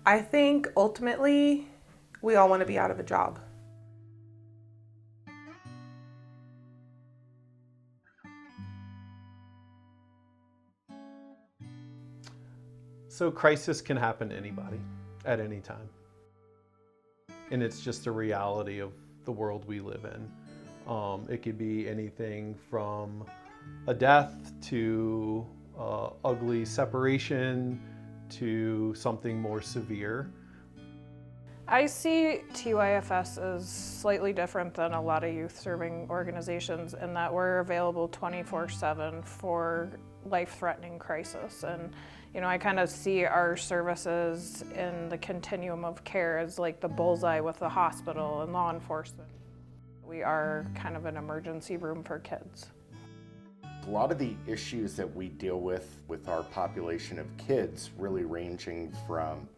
I think ultimately we all want to be out of a job. So crisis can happen to anybody at any time. And it's just a reality of the world we live in. It could be anything from a death to ugly separation to something more severe. I see TYFS as slightly different than a lot of youth serving organizations in that we're available 24/7 for life-threatening crisis. And I kind of see our services in the continuum of care as like the bullseye with the hospital and law enforcement. We are kind of an emergency room for kids. A lot of the issues that we deal with our population of kids, really ranging from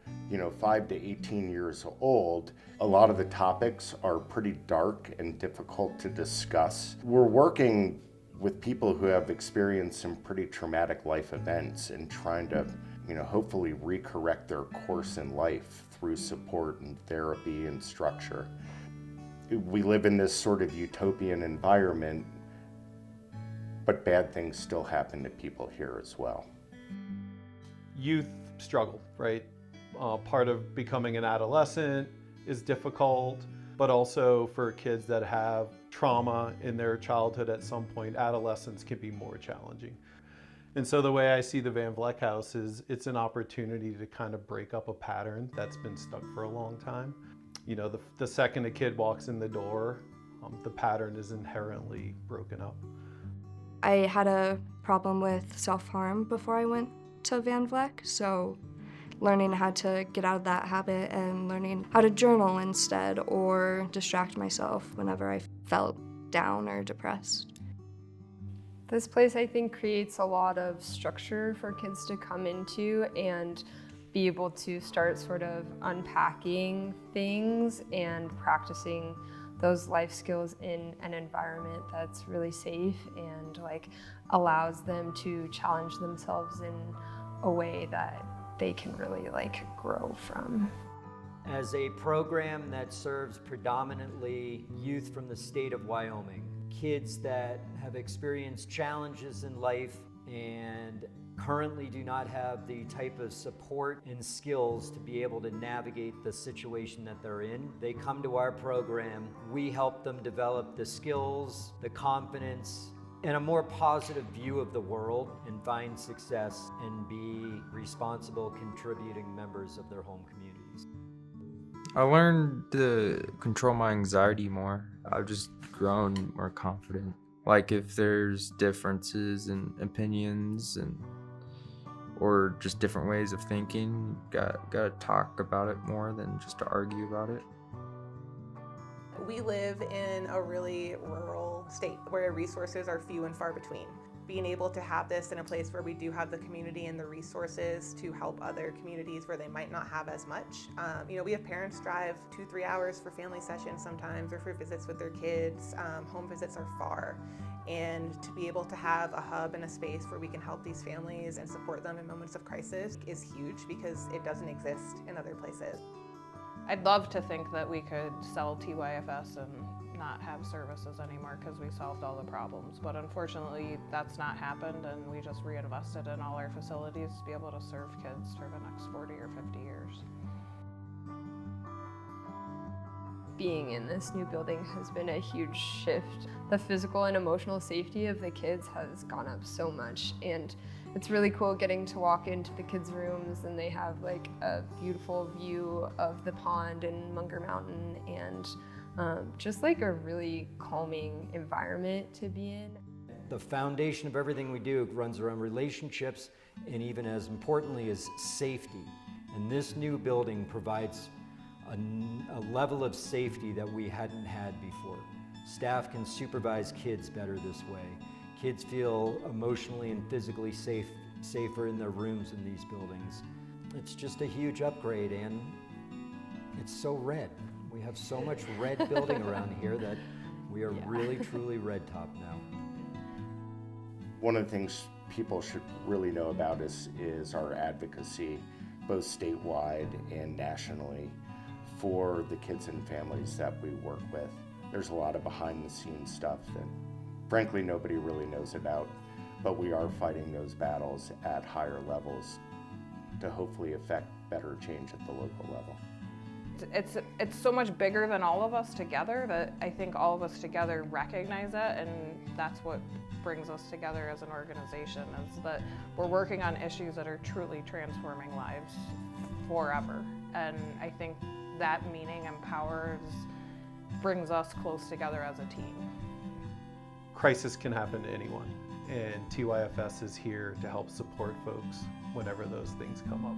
5 to 18 years old, a lot of the topics are pretty dark and difficult to discuss. We're working with people who have experienced some pretty traumatic life events and trying to, hopefully recorrect their course in life through support and therapy and structure. We live in this sort of utopian environment, but bad things still happen to people here as well. Youth struggle, right? Part of becoming an adolescent is difficult, but also for kids that have trauma in their childhood at some point, adolescence can be more challenging. And so the way I see the Van Vleck House is it's an opportunity to kind of break up a pattern that's been stuck for a long time. The second a kid walks in the door, the pattern is inherently broken up. I had a problem with self-harm before I went to Van Vleck, so learning how to get out of that habit and learning how to journal instead or distract myself whenever I felt down or depressed. This place, I think, creates a lot of structure for kids to come into and be able to start sort of unpacking things and practicing those life skills in an environment that's really safe and allows them to challenge themselves in a way that they can really grow from. As a program that serves predominantly youth from the state of Wyoming, kids that have experienced challenges in life and currently do not have the type of support and skills to be able to navigate the situation that they're in. They come to our program, we help them develop the skills, the confidence, and a more positive view of the world and find success and be responsible, contributing members of their home communities. I learned to control my anxiety more. I've just grown more confident. If there's differences in opinions or just different ways of thinking, gotta talk about it more than just to argue about it. We live in a really rural state where resources are few and far between. Being able to have this in a place where we do have the community and the resources to help other communities where they might not have as much. We have parents drive 2-3 hours for family sessions sometimes or for visits with their kids. Home visits are far. And to be able to have a hub and a space where we can help these families and support them in moments of crisis is huge because it doesn't exist in other places. I'd love to think that we could sell TYFS and not have services anymore because we solved all the problems, but unfortunately that's not happened, and we just reinvested in all our facilities to be able to serve kids for the next 40 or 50 years. Being in this new building has been a huge shift. The physical and emotional safety of the kids has gone up so much, and it's really cool getting to walk into the kids' rooms and they have a beautiful view of the pond and Munger Mountain and just a really calming environment to be in. The foundation of everything we do runs around relationships and, even as importantly, is safety. And this new building provides a level of safety that we hadn't had before. Staff can supervise kids better this way. Kids feel emotionally and physically safer in their rooms in these buildings. It's just a huge upgrade, and it's so red. We have so much red building around here that we are really, truly red top now. One of the things people should really know about is our advocacy both statewide and nationally, for the kids and families that we work with. There's a lot of behind the scenes stuff that frankly nobody really knows about, but we are fighting those battles at higher levels to hopefully affect better change at the local level. It's so much bigger than all of us together that I think all of us together recognize it, and that's what brings us together as an organization, is that we're working on issues that are truly transforming lives forever. And I think that meaning and power brings us close together as a team. Crisis can happen to anyone, and TYFS is here to help support folks whenever those things come up.